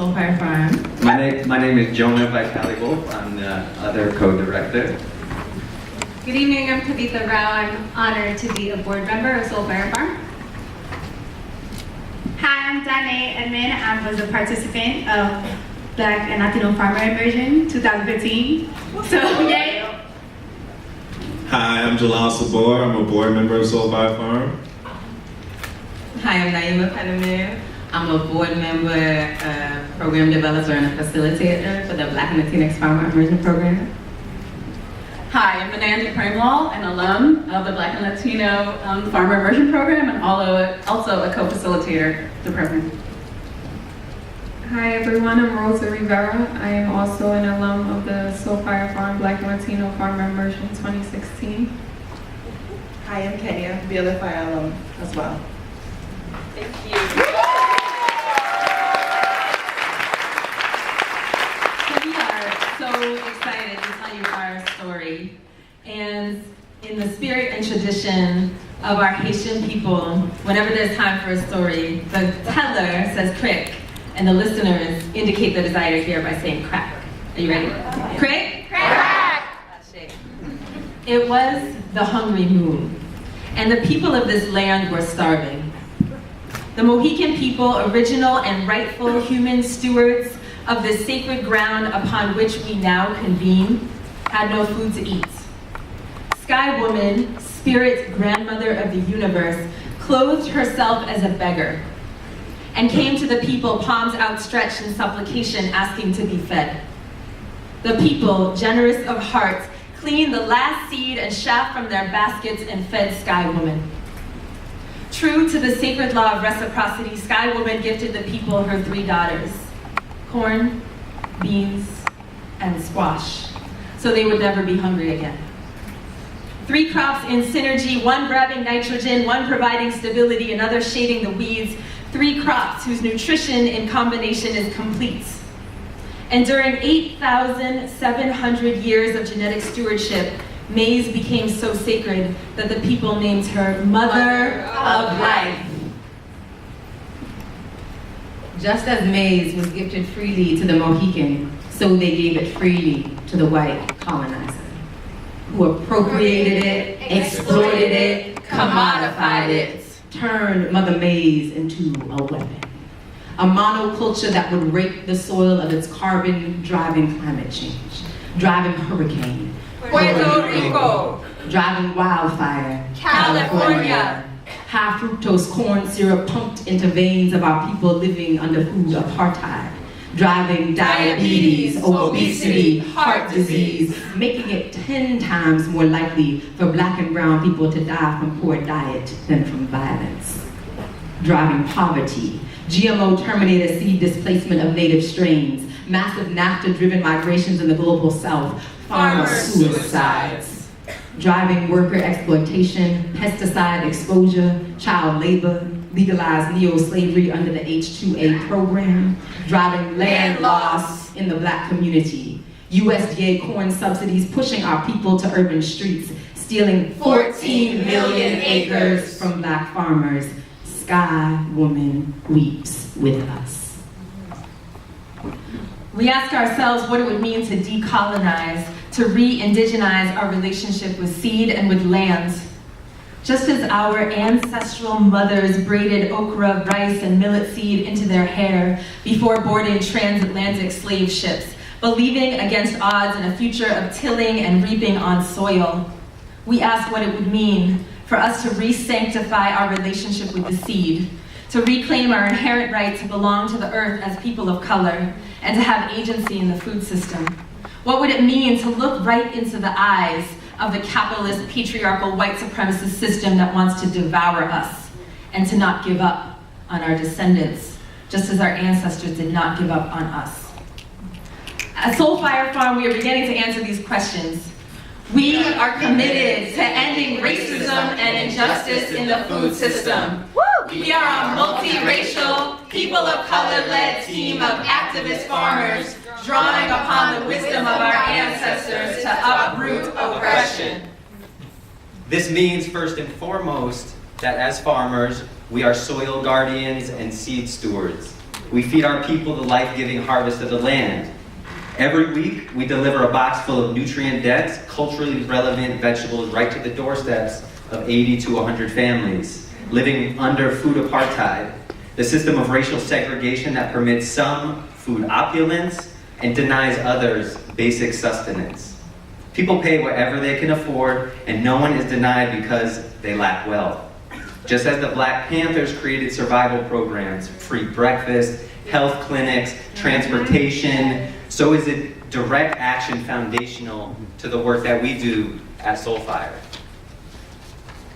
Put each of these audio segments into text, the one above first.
Soul Fire Farm. My name is Jonah Vitali-Wolf. I'm the other co-director. Good evening, I'm Kavitha Rao. I'm honored to be a board member of Soul Fire Farm. Hi, I'm Danae Edmond. I was a participant of Black and Latino Farmer Immersion 2015. So, yay! Hi, I'm Jalal Sabor. I'm a board member of Soul Fire Farm. Hi, I'm Naima Penamir. I'm a board member, program developer, and a facilitator for the Black and Latinx Farmer Immersion Program. Hi, I'm Manandi Pramlal, an alum of the Black and Latino Farmer Immersion Program and also a co-facilitator of the program. Hi everyone, I'm Rosa Rivera. I am also an alum of the Soul Fire Farm Black and Latino Farmer Immersion 2016. Hi, I'm Kenya, BLFI alum as well. Thank you. So we are so excited to tell you our story. And in the spirit and tradition of our Haitian people, whenever there's time for a story, the teller says crick, and the listeners indicate the desire to hear by saying crack. Are you ready? Crick? Crack! It was the hungry moon, and the people of this land were starving. The Mohican people, original and rightful human stewards of this sacred ground upon which we now convene, had no food to eat. Sky Woman, spirit grandmother of the universe, clothed herself as a beggar and came to the people, palms outstretched in supplication, asking to be fed. The people, generous of heart, cleaned the last seed and chaff from their baskets and fed Sky Woman. True to the sacred law of reciprocity, Sky Woman gifted the people her 3 daughters, corn, beans, and squash, so they would never be hungry again. 3 crops in synergy, one grabbing nitrogen, one providing stability, another shading the weeds. 3 crops whose nutrition in combination is complete. And during 8,700 years of genetic stewardship, maize became so sacred that the people named her Mother of Life. Just as maize was gifted freely to the Mohican, so they gave it freely to the white colonizer, who appropriated it, exploited it, commodified it, turned Mother Maize into a weapon. A monoculture that would rape the soil of its carbon, driving climate change, driving hurricane, Puerto Rico, driving wildfire, California. High fructose corn syrup pumped into veins of our people living under food apartheid, driving diabetes, obesity, heart disease, making it 10 times more likely for Black and brown people to die from poor diet than from violence. Driving poverty, GMO terminated seed displacement of native strains, massive NAFTA-driven migrations in the global south, farmer suicides. Driving worker exploitation, pesticide exposure, child labor, legalized neo-slavery under the H-2A program, driving land loss in the Black community, USDA corn subsidies pushing our people to urban streets, stealing 14 million acres from Black farmers. Sky Woman weeps with us. We ask ourselves what it would mean to decolonize, to re-indigenize our relationship with seed and with land. Just as our ancestral mothers braided okra, rice, and millet seed into their hair before boarding transatlantic slave ships, believing against odds in a future of tilling and reaping on soil, we ask what it would mean for us to re-sanctify our relationship with the seed, to reclaim our inherent right to belong to the earth as people of color, and to have agency in the food system. What would it mean to look right into the eyes of the capitalist, patriarchal, white supremacist system that wants to devour us and to not give up on our descendants, just as our ancestors did not give up on us? At Soul Fire Farm, we are beginning to answer these questions. We are committed to ending racism and injustice in the food system. We are a multiracial, people of color-led team of activist farmers drawing upon the wisdom of our ancestors to uproot oppression. This means, first and foremost, that as farmers, we are soil guardians and seed stewards. We feed our people the life-giving harvest of the land. Every week, we deliver a box full of nutrient-dense, culturally relevant vegetables right to the doorsteps of 80 to 100 families living under food apartheid, the system of racial segregation that permits some food opulence and denies others basic sustenance. People pay whatever they can afford, and no one is denied because they lack wealth. Just as the Black Panthers created survival programs, free breakfast, health clinics, transportation, so is it direct action foundational to the work that we do at Soulfire.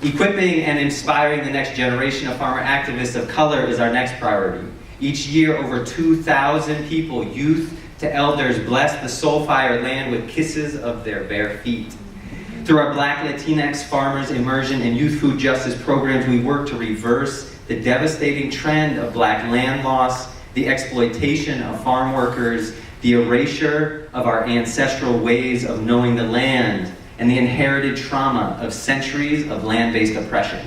Equipping and inspiring the next generation of farmer activists of color is our next priority. Each year, over 2,000 people, youth to elders, bless the Soulfire land with kisses of their bare feet. Through our Black Latinx farmers immersion and youth food justice programs, we work to reverse the devastating trend of Black land loss, the exploitation of farm workers, the erasure of our ancestral ways of knowing the land, and the inherited trauma of centuries of land-based oppression.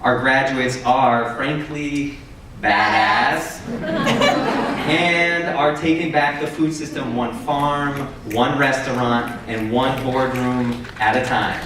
Our graduates are, frankly, badass, and are taking back the food system one farm, one restaurant, and one boardroom at a time.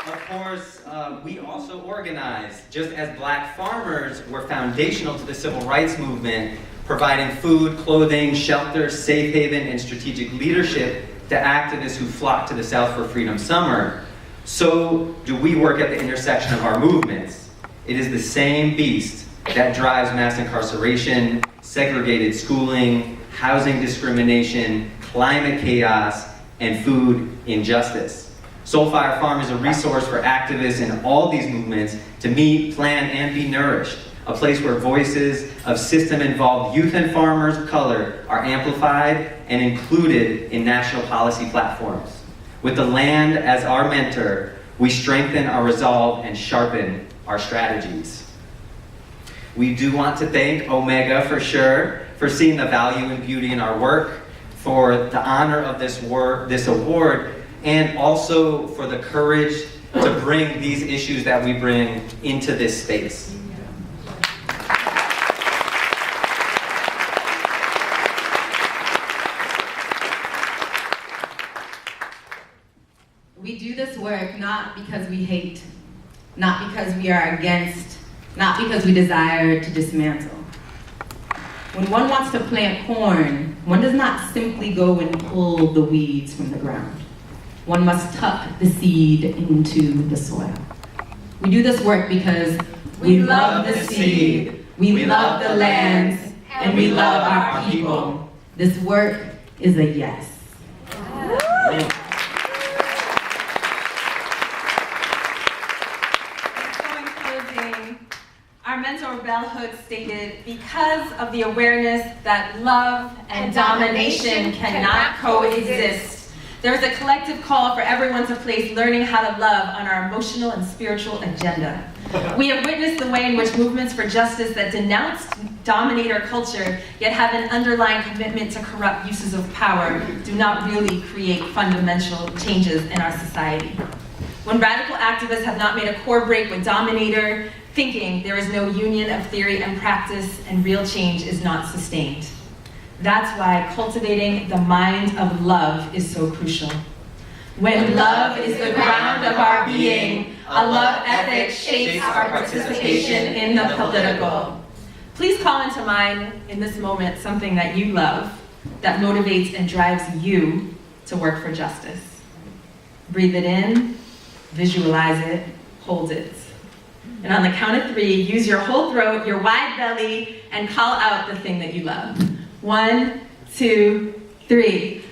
Of course, we also organize, just as Black farmers were foundational to the civil rights movement, providing food, clothing, shelter, safe haven, and strategic leadership to activists who flocked to the South for Freedom Summer. So do we work at the intersection of our movements. It is the same beast that drives mass incarceration, segregated schooling, housing discrimination, climate chaos, and food injustice. Soulfire Farm is a resource for activists in all these movements to meet, plan, and be nourished. A place where voices of system-involved youth and farmers of color are amplified and included in national policy platforms. With the land as our mentor, we strengthen our resolve and sharpen our strategies. We do want to thank Omega for sure for seeing the value and beauty in our work, for the honor of this award, and also for the courage to bring these issues that we bring into this space. We do this work not because we hate, not because we are against, not because we desire to dismantle. When one wants to plant corn, one does not simply go and pull the weeds from the ground. One must tuck the seed into the soil. We do this work because we love the seed, we love the lands, and we love our people. This work is a yes. Our mentor Bell Hooks stated, because of the awareness that love and domination cannot coexist, there is a collective call for everyone to place learning how to love on our emotional and spiritual agenda. We have witnessed the way in which movements for justice that denounce dominator culture, yet have an underlying commitment to corrupt uses of power, do not really create fundamental changes in our society. When radical activists have not made a core break with dominator thinking, there is no union of theory and practice, and real change is not sustained. That's why cultivating the mind of love is so crucial. When love is the ground of our being, a love ethic shapes our participation in the political. Please call into mind in this moment something that you love, that motivates and drives you to work for justice. Breathe it in, visualize it, hold it. And on the count of 3, use your whole throat, your wide belly, and call out the thing that you love. 1, 2, 3.